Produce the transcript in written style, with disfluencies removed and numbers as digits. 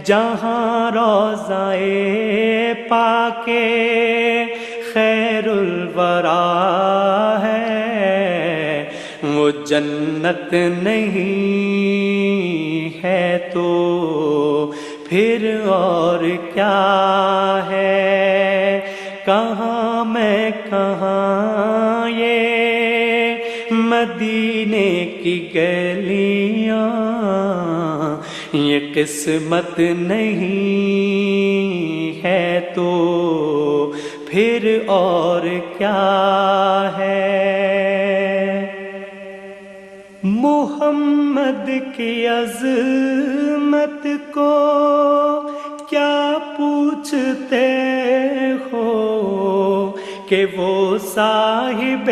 جہاں روضۂ پاک خیر الورا ہے وہ جنت نہیں ہے تو پھر اور کیا ہے؟ کہاں میں کہاں یہ مدینے کی گلیاں، یہ قسمت نہیں ہے تو پھر اور کیا ہے؟ محمد کی عظمت کو کیا پوچھتے ہو کہ وہ صاحب